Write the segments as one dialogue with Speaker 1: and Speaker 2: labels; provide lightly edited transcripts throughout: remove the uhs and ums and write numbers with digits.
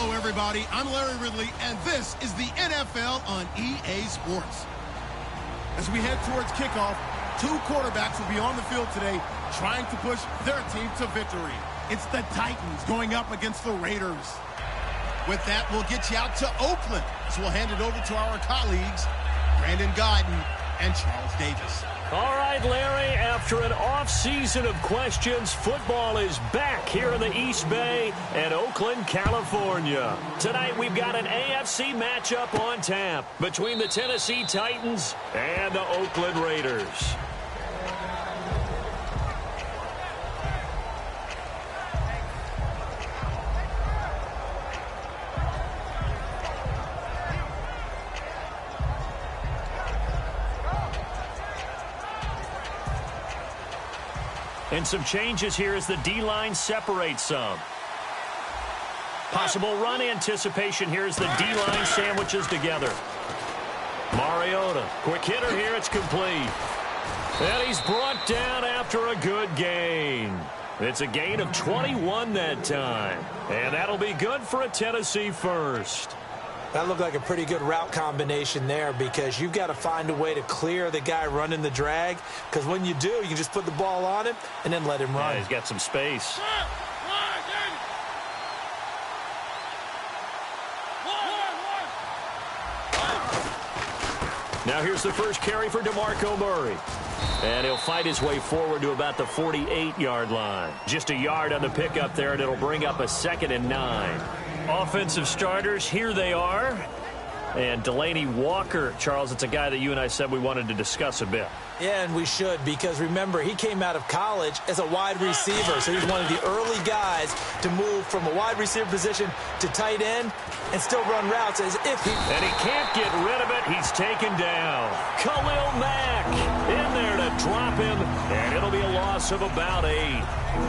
Speaker 1: Hello, everybody. I'm Larry Ridley, and this is the NFL on EA Sports. As we head towards kickoff, two quarterbacks will be on the field today trying to push their team to victory. It's the Titans going up against the Raiders. With that, we'll get you out to Oakland, so we'll hand it over to our colleagues, Brandon Godden and Charles Davis.
Speaker 2: All right, Larry, after an off-season of questions, football is back here in the East Bay and Oakland, California. Tonight, we've got an AFC matchup on tap between the Tennessee Titans and the Oakland Raiders. And some changes here as the D-line separates some. Possible run anticipation here as the D-line sandwiches together. Mariota, quick hitter here, it's complete. And he's brought down after a good gain. It's a gain of 21 that time. And that'll be good for a Tennessee first.
Speaker 3: That looked like a pretty good route combination there because you've got to find a way to clear the guy running the drag, because when you do, you can just put the ball on him and then let him run.
Speaker 2: Yeah, he's got some space. Now here's the first carry for DeMarco Murray. And he'll fight his way forward to about the 48-yard line. Just a yard on the pickup there, and it'll bring up a 2nd and 9. Offensive starters, here they are. And Delaney Walker, Charles, it's a guy that you and I said we wanted to discuss a bit.
Speaker 3: Yeah, and we should, because remember, he came out of college as a wide receiver, so he's one of the early guys to move from a wide receiver position to tight end and still run routes as if he...
Speaker 2: And he can't get rid of it. He's taken down. Khalil Mack in there to drop him, and it'll be a loss of about 8.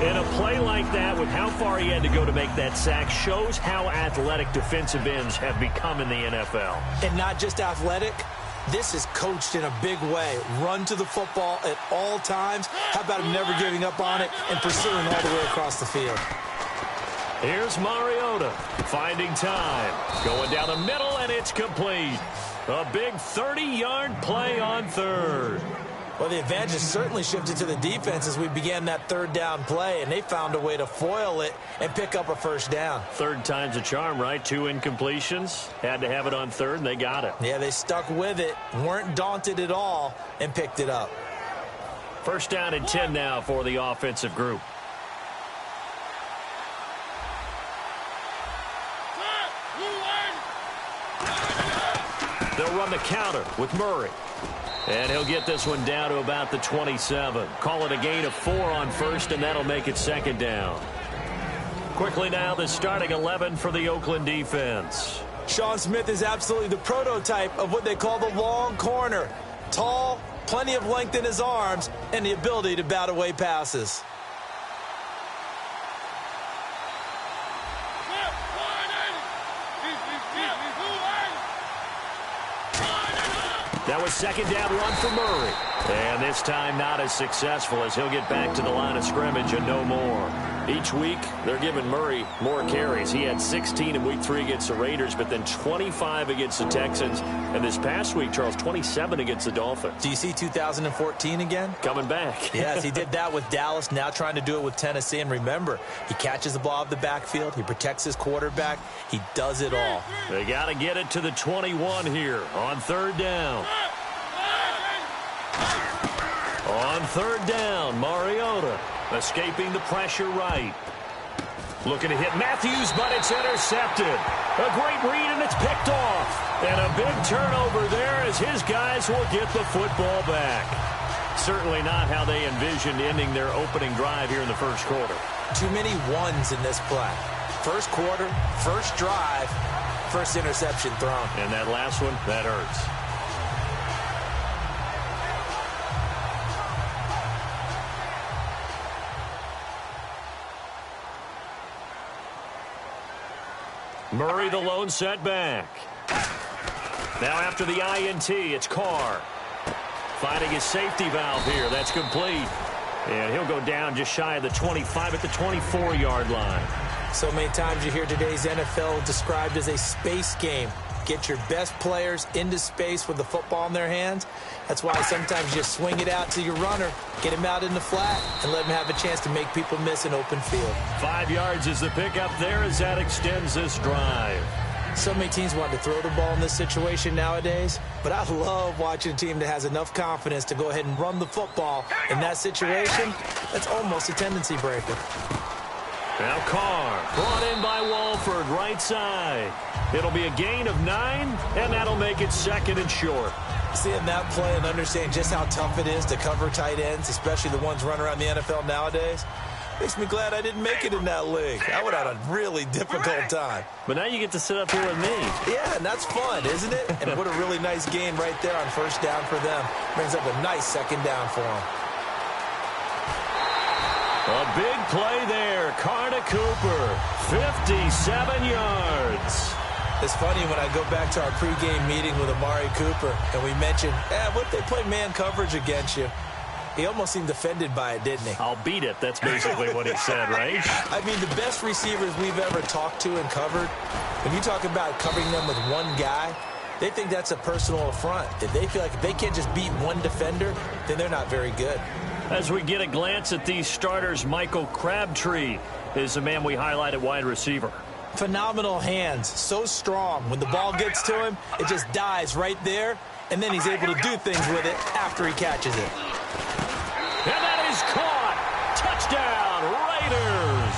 Speaker 2: And a play like that, with how far he had to go to make that sack, shows how athletic defensive ends have become in the NFL.
Speaker 3: And not just athletic, this is coached in a big way. Run to the football at all times. How about him never giving up on it and pursuing all the way across the field?
Speaker 2: Here's Mariota finding time. Going down the middle, and it's complete. A big 30-yard play on third.
Speaker 3: Well, the advantage has certainly shifted to the defense as we began that third down play, and they found a way to foil it and pick up a first down.
Speaker 2: Third time's a charm, right? 2 incompletions. Had to have it on third, and they got it.
Speaker 3: Yeah, they stuck with it, weren't daunted at all, and picked it up.
Speaker 2: First down and 10 now for the offensive group. They'll run the counter with Murray. And he'll get this one down to about the 27. Call it a gain of 4 on first, and that'll make it 2nd down. Quickly now, the starting 11 for the Oakland defense.
Speaker 3: Sean Smith is absolutely the prototype of what they call the long corner. Tall, plenty of length in his arms, and the ability to bat away passes.
Speaker 2: That was 2nd down run for Murray. And this time not as successful as he'll get back to the line of scrimmage and no more. Each week, they're giving Murray more carries. He had 16 in Week 3 against the Raiders, but then 25 against the Texans. And this past week, Charles, 27 against the Dolphins.
Speaker 3: Do you see 2014 again?
Speaker 2: Coming back.
Speaker 3: Yes, he did that with Dallas, now trying to do it with Tennessee. And remember, he catches the ball out of the backfield. He protects his quarterback. He does it all.
Speaker 2: They got to get it to the 21 here on 3rd down. On 3rd down, Mariota escaping the pressure right. Looking to hit Matthews, but it's intercepted. A great read, and it's picked off. And a big turnover there as his guys will get the football back. Certainly not how they envisioned ending their opening drive here in the first quarter.
Speaker 3: Too many ones in this play. First quarter, first drive, first interception thrown.
Speaker 2: And that last one, that hurts. Murray, the lone setback. Now after the INT, it's Carr. Finding his safety valve here. That's complete. And he'll go down just shy of the 25 at the 24-yard line.
Speaker 3: So many times you hear today's NFL described as a space game. Get your best players into space with the football in their hands. That's why sometimes you just swing it out to your runner, get him out in the flat, and let him have a chance to make people miss an open field.
Speaker 2: 5 yards is the pickup there as that extends this drive.
Speaker 3: So many teams want to throw the ball in this situation nowadays, but I love watching a team that has enough confidence to go ahead and run the football. In that situation, that's almost a tendency breaker.
Speaker 2: Now Carr, brought in by Walford, right side. It'll be a gain of 9, and that'll make it second and short.
Speaker 3: Seeing that play and understanding just how tough it is to cover tight ends, especially the ones running around the NFL nowadays, makes me glad I didn't make it in that league. I would have had a really difficult time.
Speaker 2: But now you get to sit up here with me.
Speaker 3: Yeah, and that's fun, isn't it? And what a really nice gain right there on first down for them. Brings up a nice second down for them.
Speaker 2: A big play there. Carr to Cooper. 57 yards.
Speaker 3: It's funny when I go back to our pregame meeting with Amari Cooper, and we mentioned, what if they play man coverage against you? He almost seemed offended by it, didn't he?
Speaker 2: I'll beat it. That's basically what he said, right?
Speaker 3: I mean, the best receivers we've ever talked to and covered, when you talk about covering them with one guy, they think that's a personal affront. If they feel like if they can't just beat one defender, then they're not very good.
Speaker 2: As we get a glance at these starters, Michael Crabtree is the man we highlight at wide receiver.
Speaker 3: Phenomenal hands, so strong. When the ball gets to him, it just dies right there, and then he's able to do things with it after he catches it.
Speaker 2: And that is caught. Touchdown, Raiders.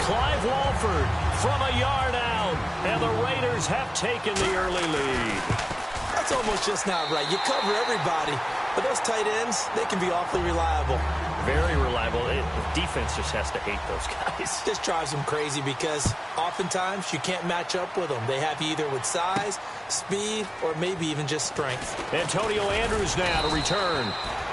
Speaker 2: Clive Walford from a yard out, and the Raiders have taken the early lead.
Speaker 3: That's almost just not right. You cover everybody, but those tight ends, they can be awfully reliable.
Speaker 2: Very reliable. The defense just has to hate those guys.
Speaker 3: Just drives them crazy because oftentimes you can't match up with them. They have you either with size, speed, or maybe even just strength.
Speaker 2: Antonio Andrews now to return.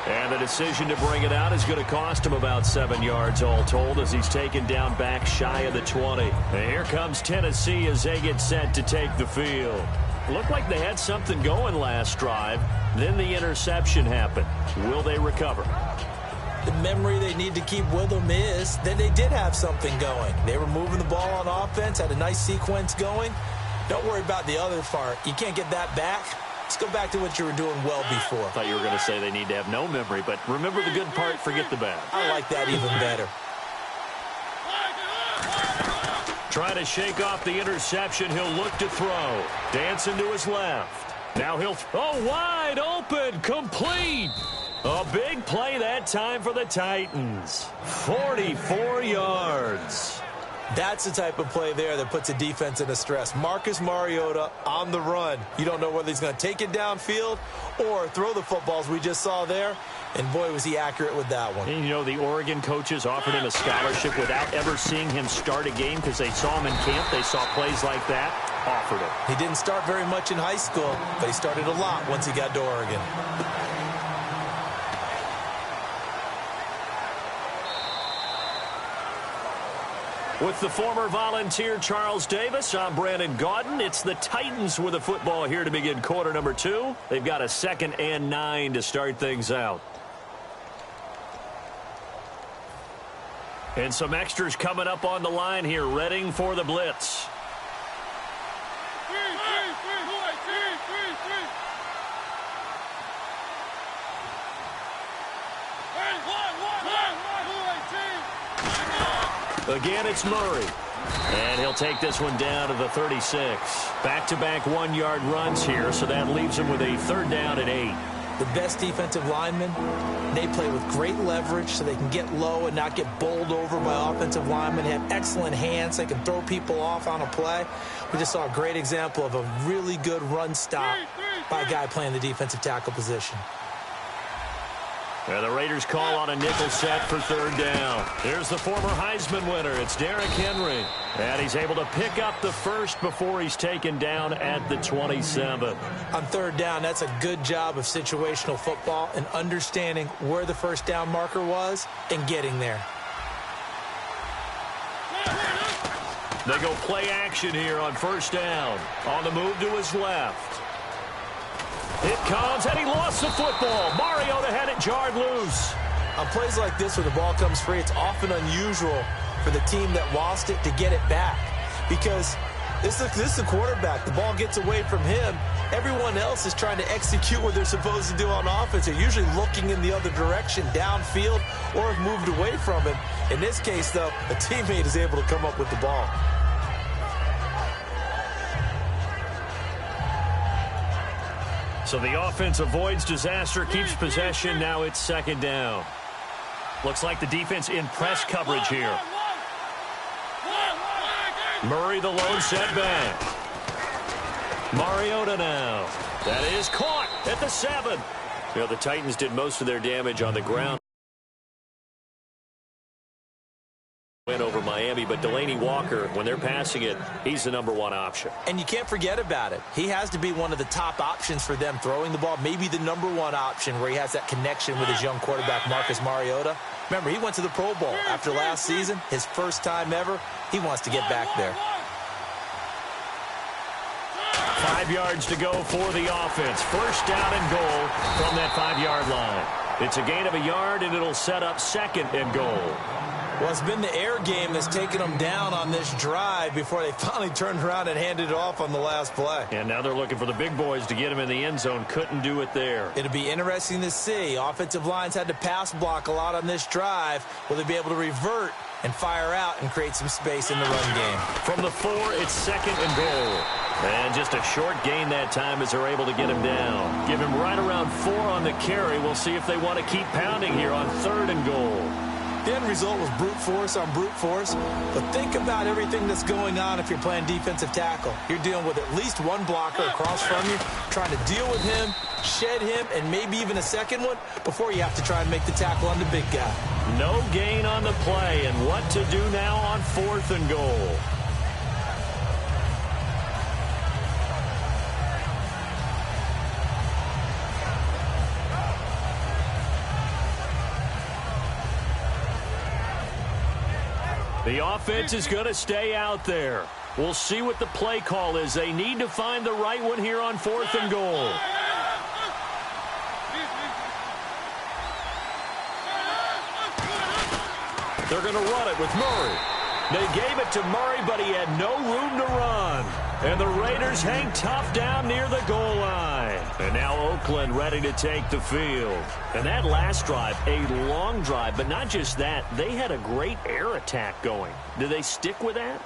Speaker 2: And the decision to bring it out is going to cost him about 7 yards all told as he's taken down back shy of the 20. And here comes Tennessee as they get set to take the field. Looked like they had something going last drive. Then the interception happened. Will they recover?
Speaker 3: The memory they need to keep with them is that they did have something going. They were moving the ball on offense, had a nice sequence going. Don't worry about the other part. You can't get that back. Let's go back to what you were doing well before.
Speaker 2: I thought you were going to say they need to have no memory, but remember the good part, forget the bad.
Speaker 3: I like that even better.
Speaker 2: Trying to shake off the interception. He'll look to throw. Dancing to his left. Now he'll throw wide open, complete. A big play that time for the Titans. 44 yards.
Speaker 3: That's the type of play there that puts a defense in a stress. Marcus Mariota on the run. You don't know whether he's going to take it downfield or throw the footballs we just saw there. And boy, was he accurate with that one.
Speaker 2: And you know, the Oregon coaches offered him a scholarship without ever seeing him start a game because they saw him in camp. They saw plays like that, offered it.
Speaker 3: He didn't start very much in high school, but he started a lot once he got to Oregon.
Speaker 2: With the former Volunteer Charles Davis, I'm Brandon Gaudin. It's the Titans with the football here to begin quarter number 2. They've got a 2nd and 9 to start things out. And some extras coming up on the line here, readying for the blitz. Again, it's Murray. And he'll take this one down to the 36. Back-to-back 1-yard runs here, so that leaves him with a 3rd down and 8.
Speaker 3: The best defensive linemen, they play with great leverage so they can get low and not get bowled over by offensive linemen. They have excellent hands. They can throw people off on a play. We just saw a great example of a really good run stop by a guy playing the defensive tackle position.
Speaker 2: And the Raiders call on a nickel set for 3rd down. Here's the former Heisman winner. It's Derrick Henry. And he's able to pick up the first before he's taken down at the 27.
Speaker 3: On 3rd down, that's a good job of situational football and understanding where the first down marker was and getting there.
Speaker 2: They go play action here on 1st down. On the move to his left. It comes, and he lost the football. Mariota had it jarred loose.
Speaker 3: On plays like this where the ball comes free, it's often unusual for for the team that lost it to get it back. Because this is a quarterback. The ball gets away from him. Everyone else is trying to execute what they're supposed to do on offense. They're usually looking in the other direction, downfield, or have moved away from him. In this case, though, a teammate is able to come up with the ball.
Speaker 2: So the offense avoids disaster, keeps possession. Now it's second down. Looks like the defense in press coverage here. Murray the lone setback. Mariota now. That is caught at the 7. You know, the Titans did most of their damage on the ground. Win over Miami, but Delaney Walker, when they're passing it, he's the #1 option.
Speaker 3: And you can't forget about it. He has to be one of the top options for them throwing the ball, maybe the #1 option where he has that connection with his young quarterback, Marcus Mariota. Remember, he went to the Pro Bowl after last season, his first time ever. He wants to get back there.
Speaker 2: 5 yards to go for the offense. First down and goal from that 5-yard line. It's a gain of a yard, and it'll set up second and goal.
Speaker 3: Well, it's been the air game that's taken them down on this drive before they finally turned around and handed it off on the last play.
Speaker 2: And now they're looking for the big boys to get him in the end zone. Couldn't do it there.
Speaker 3: It'll be interesting to see. Offensive lines had to pass block a lot on this drive. Will they be able to revert and fire out and create some space in the run game?
Speaker 2: From the 4, it's second and goal. And just a short gain that time as they're able to get him down. Give him right around 4 on the carry. We'll see if they want to keep pounding here on 3rd and goal.
Speaker 3: The end result was brute force on brute force. But think about everything that's going on if you're playing defensive tackle. You're dealing with at least one blocker across from you, trying to deal with him, shed him, and maybe even a second one before you have to try and make the tackle on the big guy.
Speaker 2: No gain on the play, and what to do now on 4th and goal. The offense is going to stay out there. We'll see what the play call is. They need to find the right one here on 4th and goal. They're going to run it with Murray. They gave it to Murray, but he had no room to run. And the Raiders hang tough down near the goal line. And now Oakland ready to take the field. And that last drive, a long drive, but not just that. They had a great air attack going. Do they stick with that?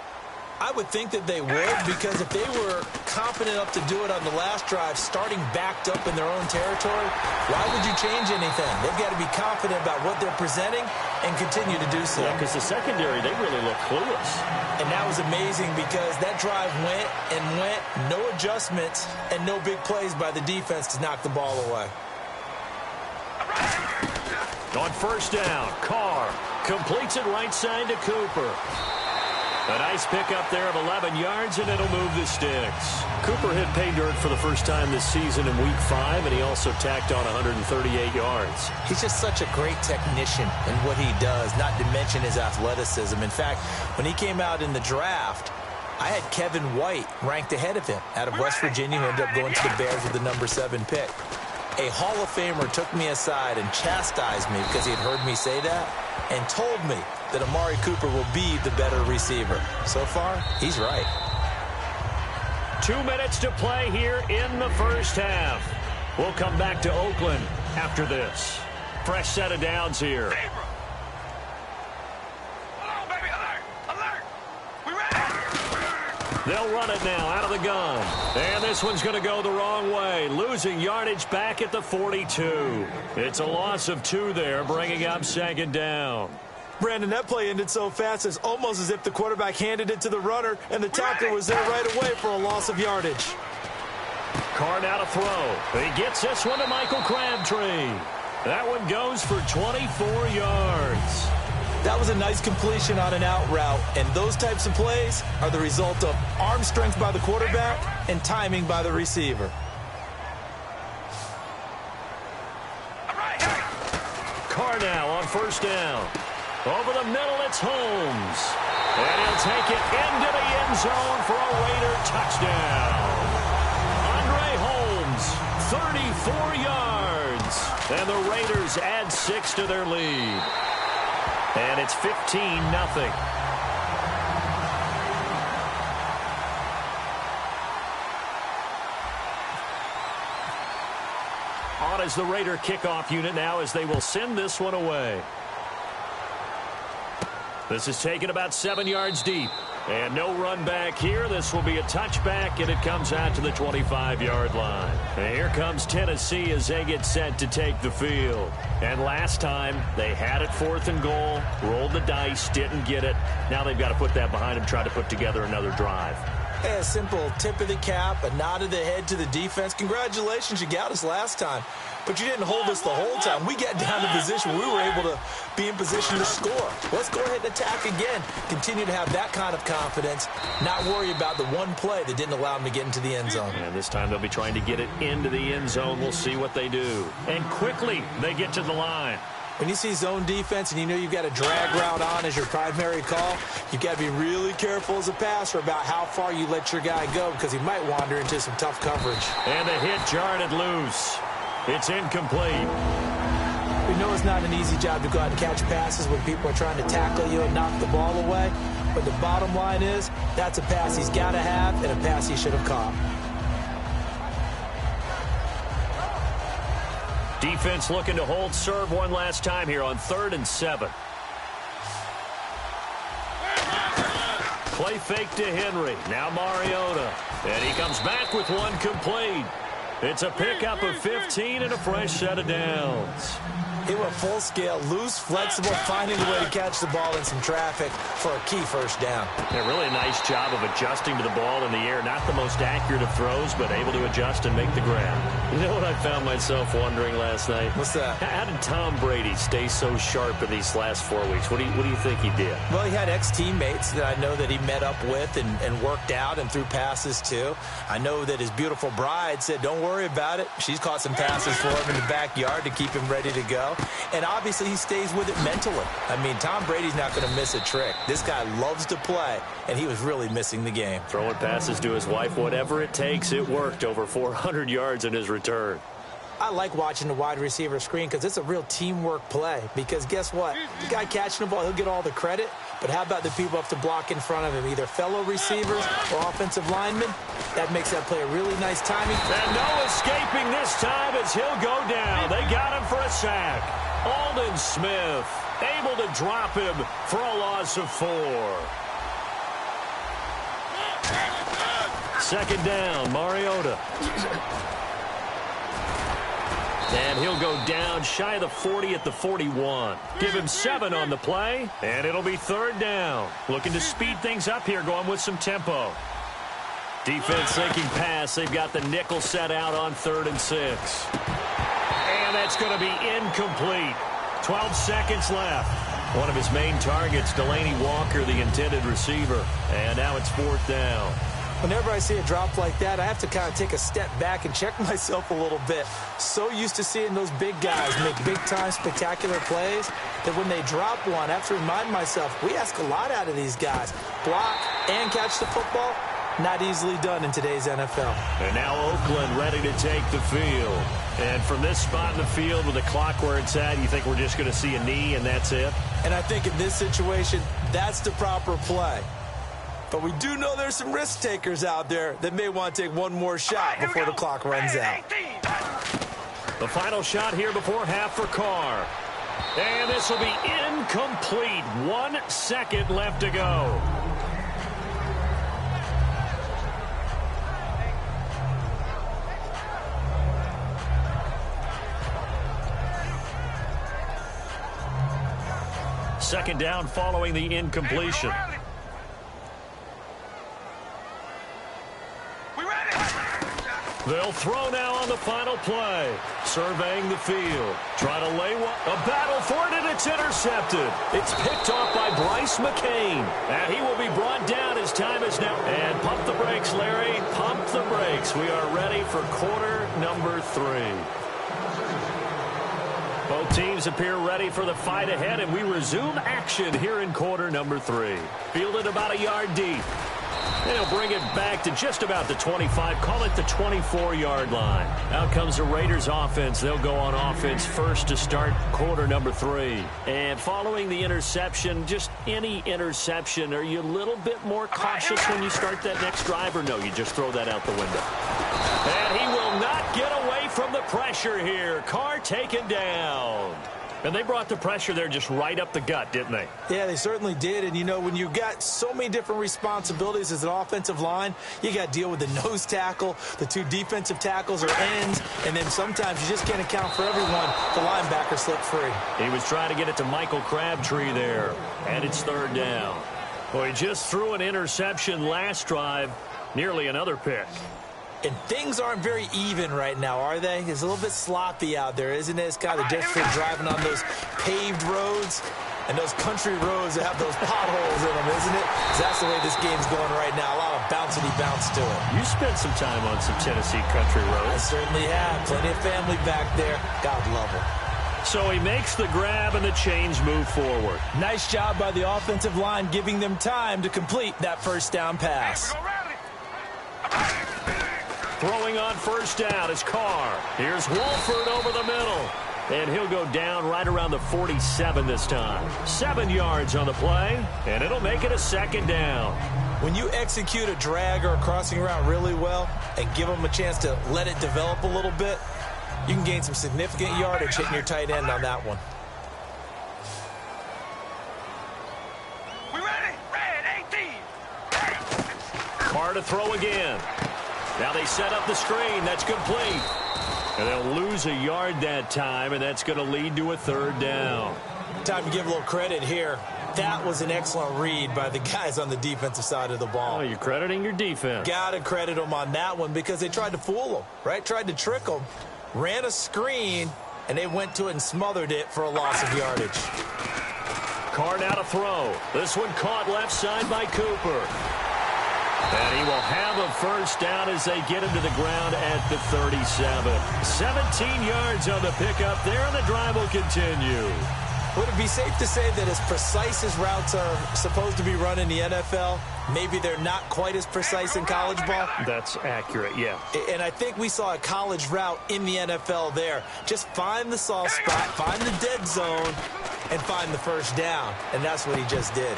Speaker 3: I would think that they would, because if they were confident enough to do it on the last drive, starting backed up in their own territory, why would you change anything? They've got to be confident about what they're presenting and continue to do so.
Speaker 2: Yeah, because the secondary, they really look clueless.
Speaker 3: And that was amazing because that drive went and went, no adjustments, and no big plays by the defense to knock the ball away.
Speaker 2: On first down, Carr completes it right side to Cooper. A nice pickup there of 11 yards, and it'll move the sticks. Cooper hit pay dirt for the first time this season in Week 5, and he also tacked on 138 yards.
Speaker 3: He's just such a great technician in what he does, not to mention his athleticism. In fact, when he came out in the draft, I had Kevin White ranked ahead of him out of West Virginia, who ended up going to the Bears with the #7 pick. A Hall of Famer took me aside and chastised me because he had heard me say that and told me that Amari Cooper will be the better receiver. So far, he's right.
Speaker 2: 2 minutes to play here in the first half. We'll come back to Oakland after this. Fresh set of downs here. They'll run it now out of the gun. And this one's going to go the wrong way. Losing yardage back at the 42. It's a loss of 2 there, bringing up second down.
Speaker 3: Brandon, that play ended so fast, it's almost as if the quarterback handed it to the runner and the tackler was there right away for a loss of yardage.
Speaker 2: Carr now to throw. He gets this one to Michael Crabtree. That one goes for 24 yards.
Speaker 3: That was a nice completion on an out route, and those types of plays are the result of arm strength by the quarterback and timing by the receiver.
Speaker 2: Carr now on first down. Over the middle, it's Holmes. And he'll take it into the end zone for a Raider touchdown. Andre Holmes, 34 yards. And the Raiders add 6 to their lead. And it's 15-0. On as the Raider kickoff unit now as they will send this one away. This is taken about 7 yards deep. And no run back here. This will be a touchback, and it comes out to the 25-yard line. And here comes Tennessee as they get set to take the field. And last time, they had it 4th and goal, rolled the dice, didn't get it. Now they've got to put that behind them, try to put together another drive.
Speaker 3: Hey, a simple tip of the cap, a nod of the head to the defense. Congratulations, you got us last time. But you didn't hold us the whole time. We got down to position where we were able to be in position to score. Let's go ahead and attack again. Continue to have that kind of confidence, not worry about the one play that didn't allow them to get into the end zone.
Speaker 2: And this time they'll be trying to get it into the end zone. We'll see what they do. And quickly, they get to the line.
Speaker 3: When you see zone defense and you know you've got a drag route on as your primary call, you've got to be really careful as a passer about how far you let your guy go because he might wander into some tough coverage.
Speaker 2: And the hit jarred it loose. It's incomplete.
Speaker 3: We know it's not an easy job to go out and catch passes when people are trying to tackle you and knock the ball away. But the bottom line is that's a pass he's got to have and a pass he should have caught.
Speaker 2: Defense looking to hold serve one last time here on 3rd and 7. Play fake to Henry. Now Mariota. And he comes back with one complete. It's a pickup of 15 and a fresh set of downs.
Speaker 3: He went full scale, loose, flexible, finding a way to catch the ball in some traffic for a key first down.
Speaker 2: Yeah, really a nice job of adjusting to the ball in the air. Not the most accurate of throws, but able to adjust and make the grab. You know what I found myself wondering last night?
Speaker 3: What's that?
Speaker 2: How did Tom Brady stay so sharp in these last 4 weeks? What do you think he did?
Speaker 3: Well, he had ex-teammates that I know that he met up with and worked out and threw passes to. I know that his beautiful bride said, don't worry about it. She's caught some passes for him in the backyard to keep him ready to go. And obviously he stays with it mentally. I mean, Tom Brady's not going to miss a trick. This guy loves to play, and he was really missing the game.
Speaker 2: Throwing passes to his wife, whatever it takes, it worked. Over 400 yards in his return.
Speaker 3: I like watching the wide receiver screen because it's a real teamwork play. Because guess what? The guy catching the ball, he'll get all the credit. But how about the people up to block in front of him, either fellow receivers or offensive linemen? That makes that play a really nice timing.
Speaker 2: And no escaping this time as he'll go down. They got him for a sack. Aldon Smith able to drop him for a loss of 4. 2nd down, Mariota. And he'll go down shy of the 40 at the 41. Give him 7 on the play, and it'll be 3rd down. Looking to speed things up here, going with some tempo. Defense thinking pass. They've got the nickel set out on 3rd and 6. And that's going to be incomplete. 12 seconds left. One of his main targets, Delaney Walker, the intended receiver. And now it's 4th down.
Speaker 3: Whenever I see a drop like that, I have to kind of take a step back and check myself a little bit. So used to seeing those big guys make big-time spectacular plays that when they drop one, I have to remind myself, we ask a lot out of these guys. Block and catch the football, not easily done in today's NFL.
Speaker 2: And now Oakland ready to take the field. And from this spot in the field with the clock where it's at, you think we're just going to see a knee and that's it?
Speaker 3: And I think in this situation, that's the proper play. But we do know there's some risk takers out there that may want to take one more shot before the clock runs out.
Speaker 2: The final shot here before half for Carr. And this will be incomplete. 1 second left to go. Second down following the incompletion. They'll throw now on the final play. Surveying the field. Try to lay one. A battle for it, and it's intercepted. It's picked off by Bryce McCain. And he will be brought down as time is now. And pump the brakes, Larry. Pump the brakes. We are ready for quarter number 3. Both teams appear ready for the fight ahead, and we resume action here in quarter number 3. Fielded about a yard deep. And he'll bring it back to just about the 25, call it the 24-yard line. Out comes the Raiders offense. They'll go on offense first to start quarter number 3. And following the interception, just any interception, are you a little bit more cautious when you start that next drive, or no, you just throw that out the window? And he will not get away from the pressure here. Carr taken down. And they brought the pressure there just right up the gut, didn't they?
Speaker 3: Yeah, they certainly did. And, you know, when you've got so many different responsibilities as an offensive line, you got to deal with the nose tackle, the 2 defensive tackles or ends, and then sometimes you just can't account for everyone. The linebacker slipped free.
Speaker 2: He was trying to get it to Michael Crabtree there, and it's 3rd down. Well, he just threw an interception last drive, nearly another pick.
Speaker 3: And things aren't very even right now, are they? It's a little bit sloppy out there, isn't it? It's kind of different driving on those paved roads and those country roads that have those potholes in them, isn't it? 'Cause that's the way this game's going right now. A lot of bouncy bounce to it.
Speaker 2: You spent some time on some Tennessee country roads.
Speaker 3: I certainly have. Plenty of family back there. God love them.
Speaker 2: So he makes the grab and the chains move forward.
Speaker 3: Nice job by the offensive line giving them time to complete that first down pass.
Speaker 2: Throwing on first down is Carr. Here's Wolford over the middle. And he'll go down right around the 47 this time. 7 yards on the play, and it'll make it a 2nd down.
Speaker 3: When you execute a drag or a crossing route really well and give them a chance to let it develop a little bit, you can gain some significant yardage hitting your tight end on that one.
Speaker 4: We ready? Red 18.
Speaker 2: Carr to throw again. Now they set up the screen. That's complete. And they'll lose a yard that time, and that's going to lead to a 3rd down.
Speaker 3: Time to give a little credit here. That was an excellent read by the guys on the defensive side of the ball.
Speaker 2: Oh, you're crediting your defense.
Speaker 3: Got to credit them on that one because they tried to fool them, right? Tried to trick them. Ran a screen, and they went to it and smothered it for a loss of yardage.
Speaker 2: Carr now to throw. This one caught left side by Cooper. And he will have a first down as they get him to the ground at the 37. 17 yards on the pickup there, and the drive will continue.
Speaker 3: Would it be safe to say that as precise as routes are supposed to be run in the NFL, maybe they're not quite as precise in college ball?
Speaker 2: That's accurate, yeah.
Speaker 3: And I think we saw a college route in the NFL there. Just find the soft spot, find the dead zone, and find the first down. And that's what he just did.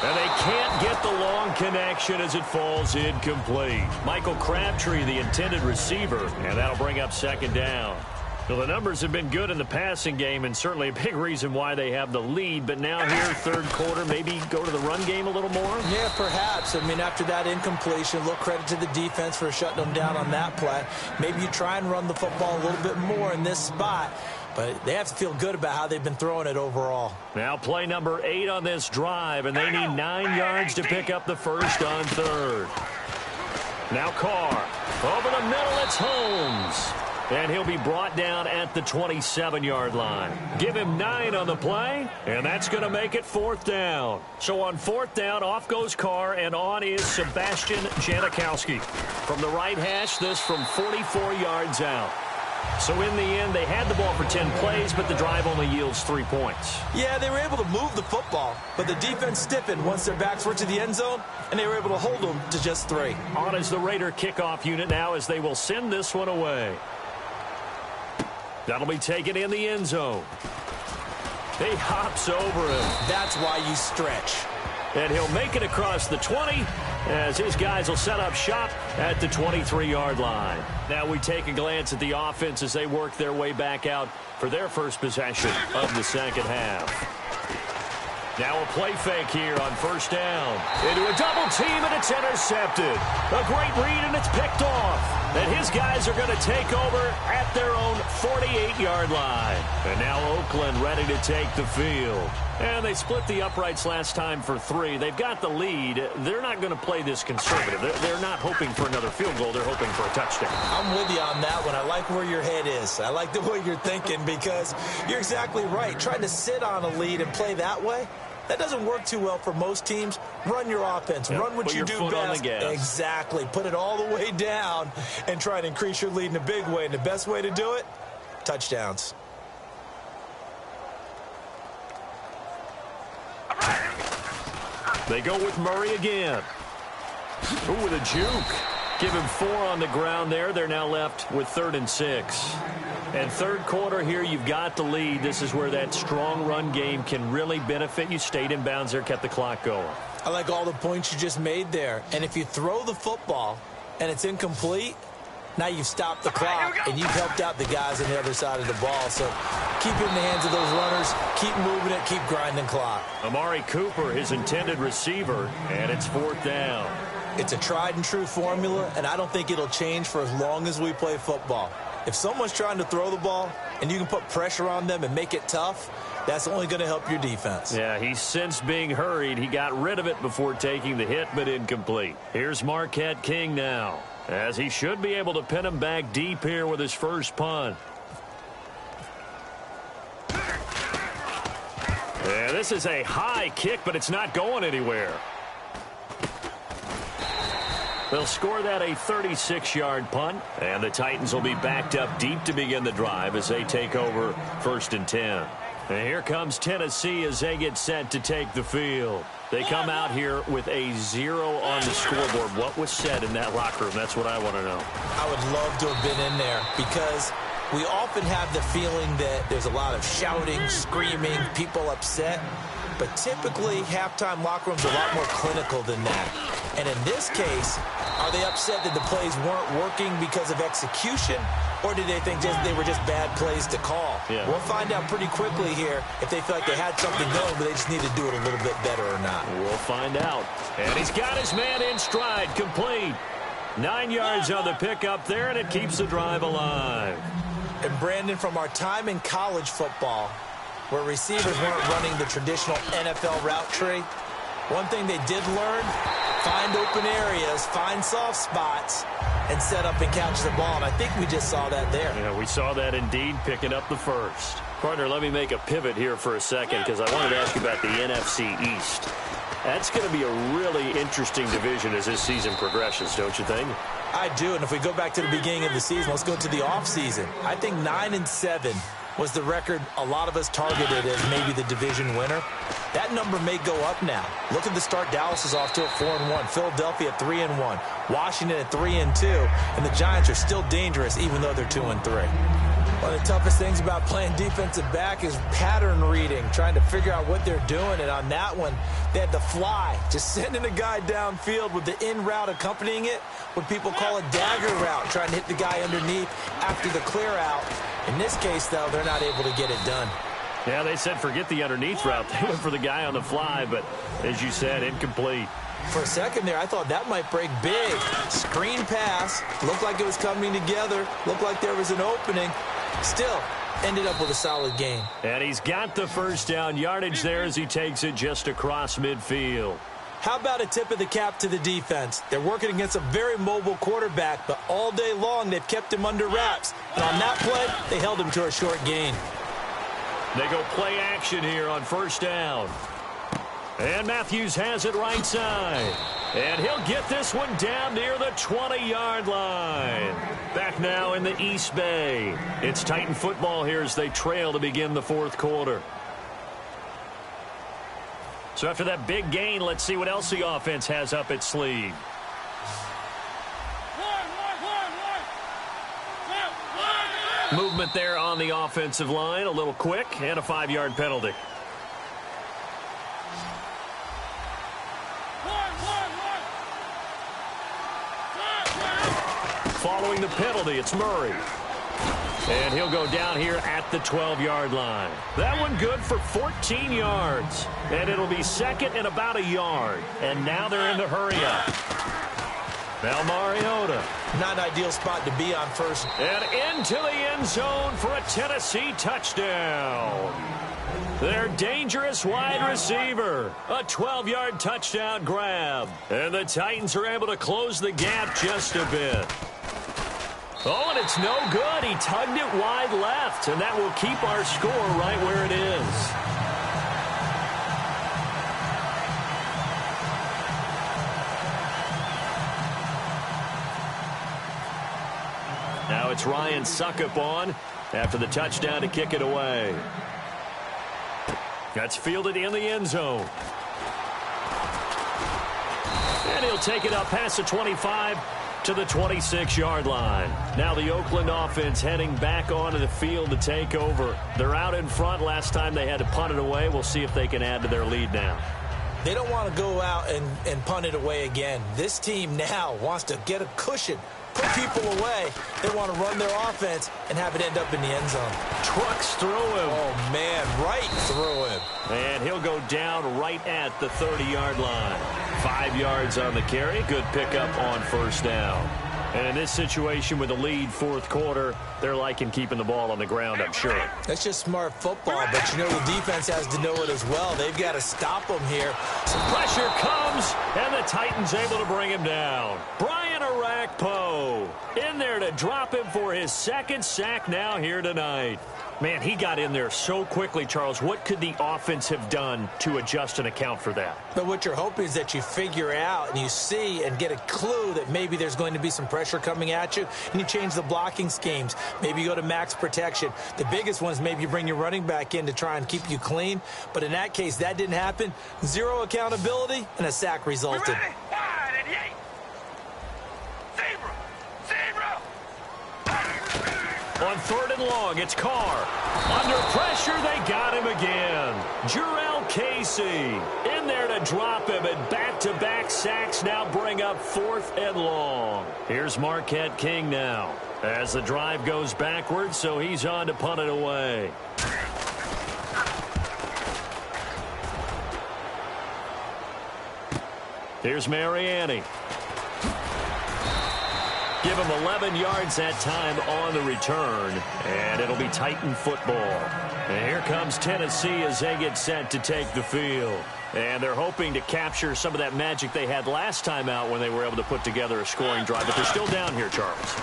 Speaker 2: And they can't get the long connection as it falls incomplete. Michael Crabtree, the intended receiver, and that'll bring up 2nd down. Well, the numbers have been good in the passing game, and certainly a big reason why they have the lead. But now here, 3rd quarter, maybe go to the run game a little more?
Speaker 3: Yeah, perhaps. I mean, after that incompletion, a little credit to the defense for shutting them down on that play. Maybe you try and run the football a little bit more in this spot. But they have to feel good about how they've been throwing it overall.
Speaker 2: Now play number 8 on this drive, and they need 9 yards to pick up the first on 3rd. Now Carr. Over the middle, it's Holmes. And he'll be brought down at the 27-yard line. Give him 9 on the play, and that's going to make it 4th down. So on 4th down, off goes Carr, and on is Sebastian Janikowski. From the right hash, this from 44 yards out. So in the end, they had the ball for 10 plays, but the drive only yields 3 points.
Speaker 3: Yeah, they were able to move the football, but the defense stiffened once their backs were to the end zone, and they were able to hold them to just 3.
Speaker 2: On is the Raider kickoff unit now as they will send this one away. That'll be taken in the end zone. He hops over him.
Speaker 3: That's why you stretch.
Speaker 2: And he'll make it across the 20 as his guys will set up shop at the 23-yard line. Now we take a glance at the offense as they work their way back out for their first possession of the 2nd half. Now a play fake here on first down. Into a double team, and it's intercepted. A great read, and it's picked off. And his guys are going to take over at their own 48-yard line. And now Oakland ready to take the field. And they split the uprights last time for 3. They've got the lead. They're not going to play this conservative. They're not hoping for another field goal. They're hoping for a touchdown.
Speaker 3: I'm with you on that one. I like where your head is. I like the way you're thinking because you're exactly right. Trying to sit on a lead and play that way, that doesn't work too well for most teams. Run your offense.
Speaker 2: Yep.
Speaker 3: Run what
Speaker 2: Put
Speaker 3: you
Speaker 2: your
Speaker 3: do
Speaker 2: foot
Speaker 3: best.
Speaker 2: on the gas.
Speaker 3: Exactly. Put it all the way down and try and increase your lead in a big way. And the best way to do it, touchdowns.
Speaker 2: They go with Murray again. Ooh, with a juke. Give him 4 on the ground there. They're now left with 3rd and 6. And third quarter here, you've got the lead. This is where that strong run game can really benefit you. Stayed in bounds there, kept the clock going.
Speaker 3: I like all the points you just made there. And if you throw the football and it's incomplete, now you've stopped the clock and you've helped out the guys on the other side of the ball. So keep it in the hands of those runners. Keep moving it. Keep grinding clock.
Speaker 2: Amari Cooper, his intended receiver, and it's 4th down.
Speaker 3: It's a tried-and-true formula, and I don't think it'll change for as long as we play football. If someone's trying to throw the ball and you can put pressure on them and make it tough, that's only going to help your defense.
Speaker 2: Yeah, he's since being hurried. He got rid of it before taking the hit, but incomplete. Here's Marquette King now, as he should be able to pin him back deep here with his first punt. Yeah, this is a high kick, but it's not going anywhere. They'll score that a 36-yard punt, and the Titans will be backed up deep to begin the drive as they take over 1st and 10. And here comes Tennessee as they get set to take the field. They come out here with a 0 on the scoreboard. What was said in that locker room? That's what I want to know.
Speaker 3: I would love to have been in there because we often have the feeling that there's a lot of shouting, screaming, people upset. But typically, halftime locker rooms are a lot more clinical than that. And in this case, are they upset that the plays weren't working because of execution, or did they think they were just bad plays to call?
Speaker 2: Yeah.
Speaker 3: We'll find out pretty quickly here if they feel like they had something going, but they just need to do it a little bit better or not.
Speaker 2: We'll find out. And he's got his man in stride, complete. 9 yards on the pickup there, and it keeps the drive alive.
Speaker 3: And Brandon, from our time in college football, where receivers weren't running the traditional NFL route tree, one thing they did learn, find open areas, find soft spots, and set up and catch the ball. And I think we just saw that there.
Speaker 2: Yeah, we saw that indeed, picking up the first. Partner, let me make a pivot here for a second because I wanted to ask you about the NFC East. That's going to be a really interesting division as this season progresses, don't you think?
Speaker 3: I do, and if we go back to the beginning of the season, let's go to the offseason. I think 9-7 was the record a lot of us targeted as maybe the division winner. That number may go up now. Look at the start. Dallas is off to at 4-1. Philadelphia at 3-1. Washington at 3-2. And the Giants are still dangerous even though they're 2-3. One of the toughest things about playing defensive back is pattern reading, trying to figure out what they're doing. And on that one, they had the fly, just sending a guy downfield with the in route accompanying it, what people call a dagger route, trying to hit the guy underneath after the clear out. In this case, though, they're not able to get it done.
Speaker 2: Yeah, they said forget the underneath route. They went for the guy on the fly, but as you said, incomplete.
Speaker 3: For a second there, I thought that might break big. Screen pass, looked like it was coming together, looked like there was an opening. Still, ended up with a solid game.
Speaker 2: And he's got the first down yardage there as he takes it just across midfield.
Speaker 3: How about a tip of the cap to the defense? They're working against a very mobile quarterback, but all day long they've kept him under wraps. And on that play, they held him to a short gain.
Speaker 2: They go play action here on first down. And Matthews has it right side. And he'll get this one down near the 20-yard line. Back now in the East Bay. It's Titan football here as they trail to begin the fourth quarter. So after that big gain, let's see what else the offense has up its sleeve. Movement there on the offensive line, a little quick, and a 5-yard penalty. Following the penalty, it's Murray. And he'll go down here at the 12-yard line. That one good for 14 yards. And it'll be second and about a yard. And now they're in the hurry up. Now Mariota.
Speaker 3: Not an ideal spot to be on first.
Speaker 2: And into the end zone for a Tennessee touchdown. Their dangerous wide receiver. A 12-yard touchdown grab. And the Titans are able to close the gap just a bit. Oh, and it's no good. He tugged it wide left, and that will keep our score right where it is. Now it's Ryan Suckup on after the touchdown to kick it away. That's fielded in the end zone. And he'll take it up past the 25 to the 26-yard line. Now the Oakland offense heading back onto the field to take over. They're out in front. Last time they had to punt it away. We'll see if they can add to their lead now.
Speaker 3: They don't want to go out and punt it away again. This team now wants to get a cushion, put people away. They want to run their offense and have it end up in the end zone.
Speaker 2: Trucks through him.
Speaker 3: Oh, man, right through him.
Speaker 2: And he'll go down right at the 30-yard line. 5 yards on the carry. Good pickup on first down. And in this situation with the lead fourth quarter, they're liking keeping the ball on the ground, I'm sure.
Speaker 3: That's just smart football, but you know the defense has to know it as well. They've got to stop them here.
Speaker 2: Some pressure comes, and the Titans able to bring him down. Brian Arakpo in there to drop him for his second sack now here tonight. Man, he got in there so quickly, Charles. What could the offense have done to adjust and account for that?
Speaker 3: But what you're hoping is that you figure out and you see and get a clue that maybe there's going to be some pressure coming at you, and you change the blocking schemes. Maybe you go to max protection. The biggest one is maybe you bring your running back in to try and keep you clean. But in that case, that didn't happen. Zero accountability, and a sack resulted.
Speaker 2: On third and long, it's Carr. Under pressure, they got him again. Jurrell Casey in there to drop him, and back-to-back sacks now bring up fourth and long. Here's Marquette King now as the drive goes backwards, so he's on to punt it away. Here's Mariani. Give him 11 yards that time on the return, and it'll be Titan football. And here comes Tennessee as they get set to take the field. And they're hoping to capture some of that magic they had last time out when they were able to put together a scoring drive. But they're still down here, Charles.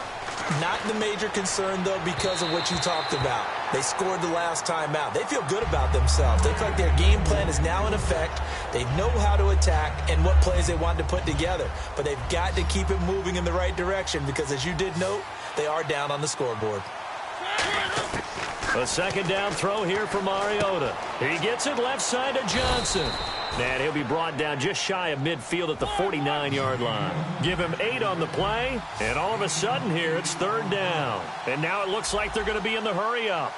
Speaker 3: Not the major concern, though, because of what you talked about. They scored the last time out. They feel good about themselves. They feel like their game plan is now in effect. They know how to attack and what plays they want to put together. But they've got to keep it moving in the right direction because, as you did note, they are down on the scoreboard.
Speaker 2: A second down throw here for Mariota. He gets it left side to Johnson. And he'll be brought down just shy of midfield at the 49-yard line. Give him 8 on the play, and all of a sudden here it's third down. And now it looks like they're going to be in the hurry-up.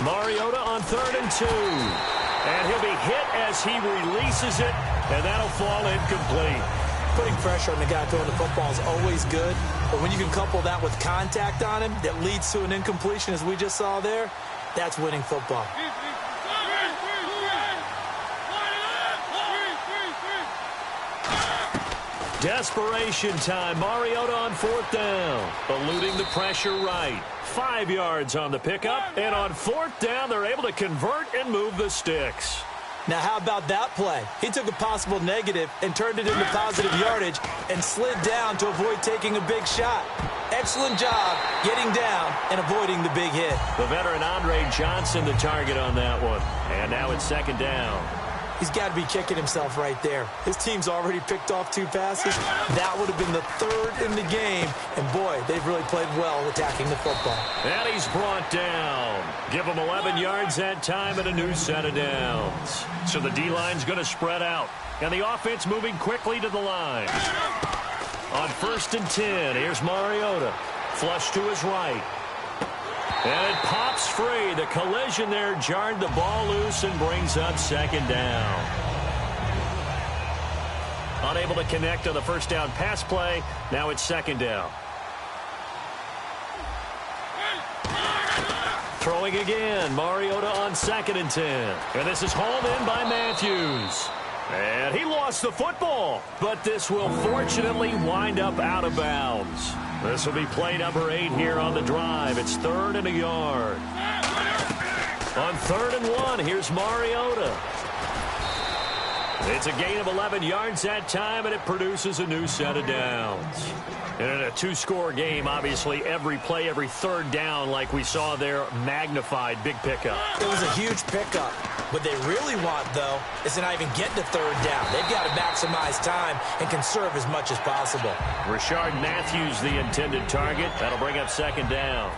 Speaker 2: Mariota on 3rd and 2. And he'll be hit as he releases it, and that'll fall incomplete.
Speaker 3: Putting pressure on the guy throwing the football is always good, but when you can couple that with contact on him that leads to an incompletion, as we just saw there, that's winning football.
Speaker 2: Desperation time. Mariota on 4th down. Eluding the pressure right. 5 yards on the pickup. And on 4th down, they're able to convert and move the sticks.
Speaker 3: Now, how about that play? He took a possible negative and turned it into positive yardage and slid down to avoid taking a big shot. Excellent job getting down and avoiding the big hit.
Speaker 2: The veteran Andre Johnson the target on that one. And now it's 2nd down.
Speaker 3: He's got to be kicking himself right there. His team's already picked off 2 passes. That would have been the 3rd in the game. And, boy, they've really played well attacking the football.
Speaker 2: And he's brought down. Give him 11 yards that time and a new set of downs. So the D-line's going to spread out. And the offense moving quickly to the line. On 1st and 10, here's Mariota. Flush to his right. And it pops free. The collision there jarred the ball loose and brings up 2nd down. Unable to connect on the first down pass play. Now it's 2nd down. Throwing again. Mariota on 2nd and 10. And this is hauled in by Matthews. And he lost the football. But this will fortunately wind up out of bounds. This will be play number 8 here on the drive. It's 3rd and a yard. On 3rd and 1, here's Mariota. It's a gain of 11 yards that time, and it produces a new set of downs. And in a 2-score game, obviously, every play, every 3rd down, like we saw there, magnified. Big pickup.
Speaker 3: It was a huge pickup. What they really want, though, is to not even get to 3rd down. They've got to maximize time and conserve as much as possible.
Speaker 2: Rashard Matthews, the intended target. That'll bring up 2nd down.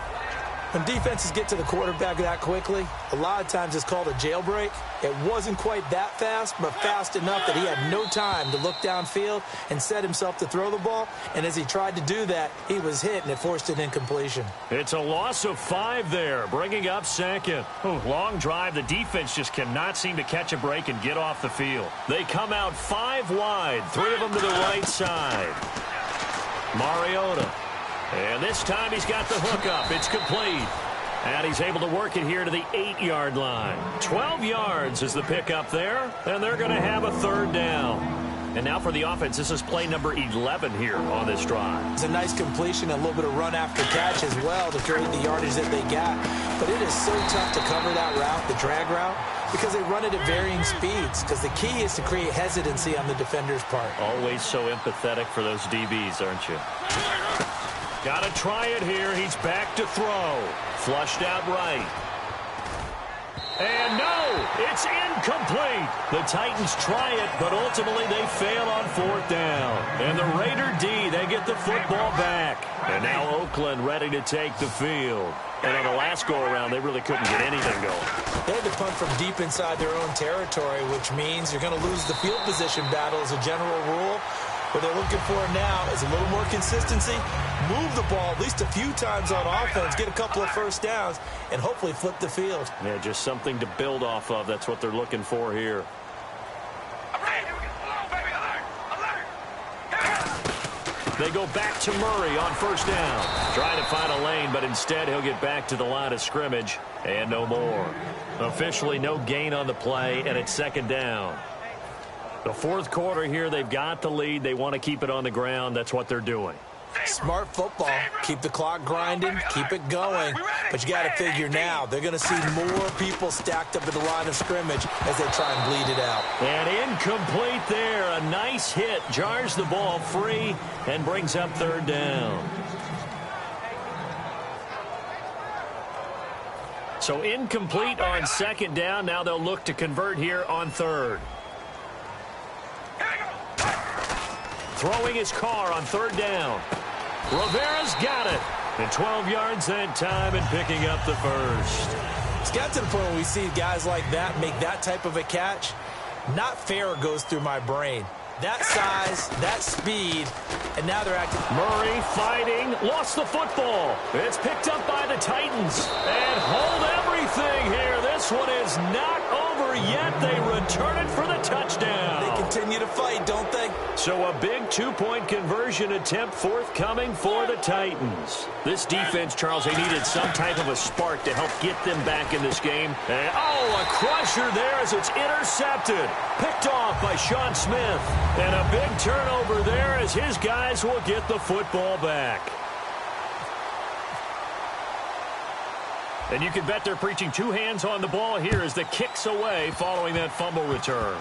Speaker 3: When defenses get to the quarterback that quickly, a lot of times it's called a jailbreak. It wasn't quite that fast, but fast enough that he had no time to look downfield and set himself to throw the ball. And as he tried to do that, he was hit, and it forced an incompletion.
Speaker 2: It's a loss of 5 there, bringing up second. Long drive. The defense just cannot seem to catch a break and get off the field. They come out 5 wide, 3 of them to the right side. Mariota. And this time he's got the hook up. It's complete. And he's able to work it here to the 8-yard line. 12 yards is the pickup there. And they're going to have a 3rd down. And now for the offense, this is play number 11 here on this drive.
Speaker 3: It's a nice completion, a little bit of run after catch as well to create the yardage that they got. But it is so tough to cover that route, the drag route, because they run it at varying speeds. Because the key is to create hesitancy on the defender's part.
Speaker 2: Always so empathetic for those DBs, aren't you? Got to try it here. He's back to throw. Flushed out right. And no, it's incomplete. The Titans try it, but ultimately they fail on 4th down. And the Raider D, they get the football back. And now Oakland ready to take the field. And on the last go-around, they really couldn't get anything going.
Speaker 3: They had to punt from deep inside their own territory, which means you're going to lose the field position battle as a general rule. What they're looking for now is a little more consistency, move the ball at least a few times on offense, get a couple of first downs, and hopefully flip the field.
Speaker 2: Yeah, just something to build off of. That's what they're looking for here. They go back to Murray on 1st down. Trying to find a lane, but instead he'll get back to the line of scrimmage and no more. Officially no gain on the play, and it's 2nd down. The 4th quarter here, they've got the lead. They want to keep it on the ground. That's what they're doing.
Speaker 3: Smart football. Keep the clock grinding. Keep it going. But you got to figure now, they're going to see more people stacked up at the line of scrimmage as they try and bleed it out.
Speaker 2: And incomplete there. A nice hit. Jars the ball free and brings up 3rd down. So incomplete on 2nd down. Now they'll look to convert here on 3rd. Throwing his car on 3rd down. Rivera's got it. And 12 yards that time and picking up the 1st.
Speaker 3: It's got to the point where we see guys like that make that type of a catch. Not fair goes through my brain. That size, that speed, and now they're acting.
Speaker 2: Murray fighting, lost the football. It's picked up by the Titans. And hold everything here. This one is not over yet. They return it for the touchdown.
Speaker 3: They continue to fight, don't they?
Speaker 2: So a big 2-point conversion attempt forthcoming for the Titans. This defense, Charles, they needed some type of a spark to help get them back in this game. And, a crusher there as it's intercepted. Picked off by Sean Smith. And a big turnover there as his guys will get the football back. And you can bet they're preaching 2 hands on the ball here as the kick's away following that fumble return.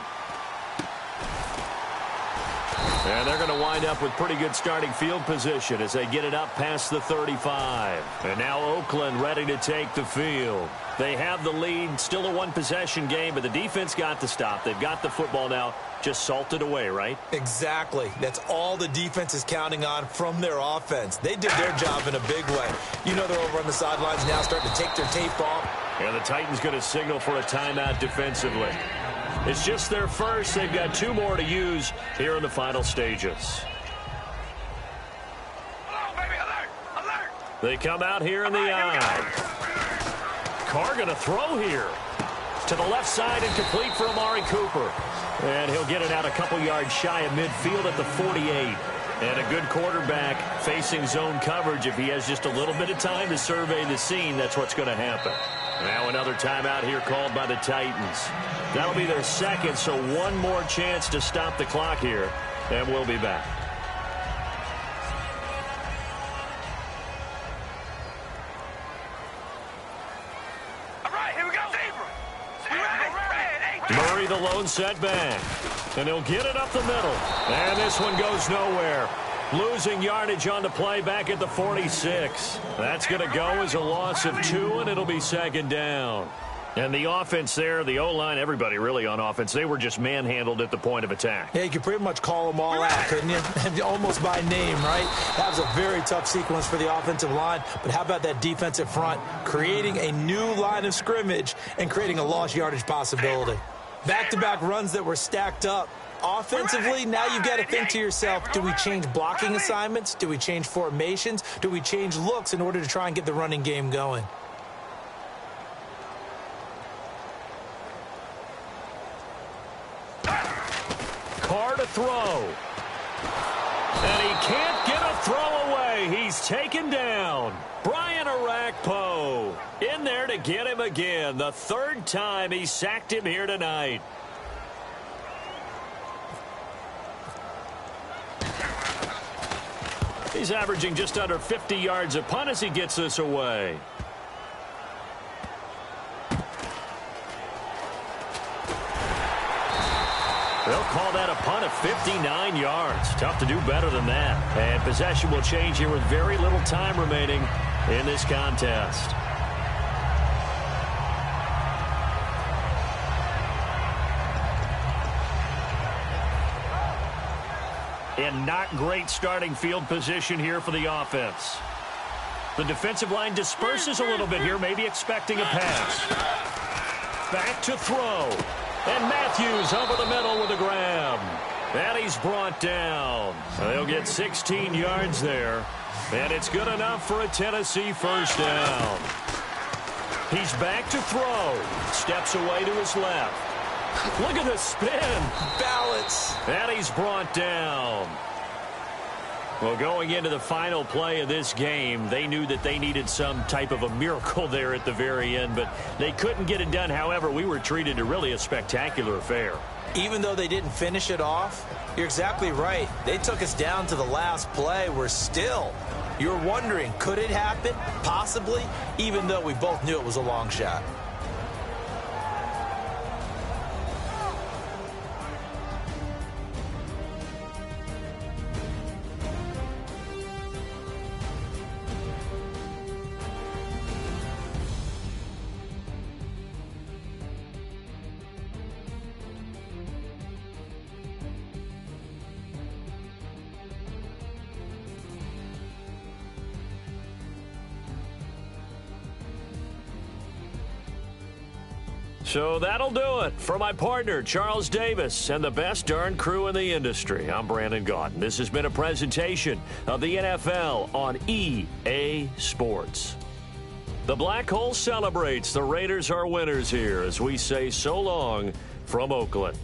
Speaker 2: And they're going to wind up with pretty good starting field position as they get it up past the 35. And now Oakland ready to take the field. They have the lead, still a 1-possession game, but the defense got the stop. They've got the football now, just salted away, right?
Speaker 3: Exactly. That's all the defense is counting on from their offense. They did their job in a big way. You know they're over on the sidelines now starting to take their tape off.
Speaker 2: And the Titans going to signal for a timeout defensively. It's just their first. They've got 2 more to use here in the final stages. They come out here in the eye. Carr going to throw here. To the left side and complete for Amari Cooper. And he'll get it out a couple yards shy of midfield at the 48. And a good quarterback facing zone coverage. If he has just a little bit of time to survey the scene, that's what's going to happen. Now another timeout here called by the Titans. That'll be their 2nd, so 1 more chance to stop the clock here. And we'll be back.
Speaker 4: All right, here we go.
Speaker 2: Murray the lone setback. And he'll get it up the middle. And this one goes nowhere. Losing yardage on the play back at the 46. That's going to go as a loss of 2, and it'll be 2nd down. And the offense there, the O-line, everybody really on offense, they were just manhandled at the point of attack.
Speaker 3: Yeah, you could pretty much call them all out, couldn't you? Almost by name, right? That was a very tough sequence for the offensive line. But how about that defensive front creating a new line of scrimmage and creating a lost yardage possibility? Back-to-back runs that were stacked up. Offensively, now you've got to think to yourself, do we change blocking assignments? Do we change formations? Do we change looks in order to try and get the running game going?
Speaker 2: Carr to throw. And he can't get a throw away. He's taken down. Brian Arakpo in there to get him again. The third time he sacked him here tonight. He's averaging just under 50 yards a punt as he gets this away. They'll call that a punt of 59 yards. Tough to do better than that. And possession will change here with very little time remaining in this contest. And not great starting field position here for the offense. The defensive line disperses a little bit here, maybe expecting a pass. Back to throw. And Matthews over the middle with a grab. And he's brought down. They'll get 16 yards there. And it's good enough for a Tennessee first down. He's back to throw. Steps away to his left. Look at the spin.
Speaker 3: Balance.
Speaker 2: And he's brought down. Well, going into the final play of this game, they knew that they needed some type of a miracle there at the very end, but they couldn't get it done. However, we were treated to really a spectacular affair.
Speaker 3: Even though they didn't finish it off, you're exactly right. They took us down to the last play. We're still, you're wondering, could it happen? Possibly, even though we both knew it was a long shot.
Speaker 2: So that'll do it. For my partner, Charles Davis, and the best darn crew in the industry, I'm Brandon Gaudin. This has been a presentation of the NFL on EA Sports. The Black Hole celebrates. The Raiders are winners here as we say so long from Oakland.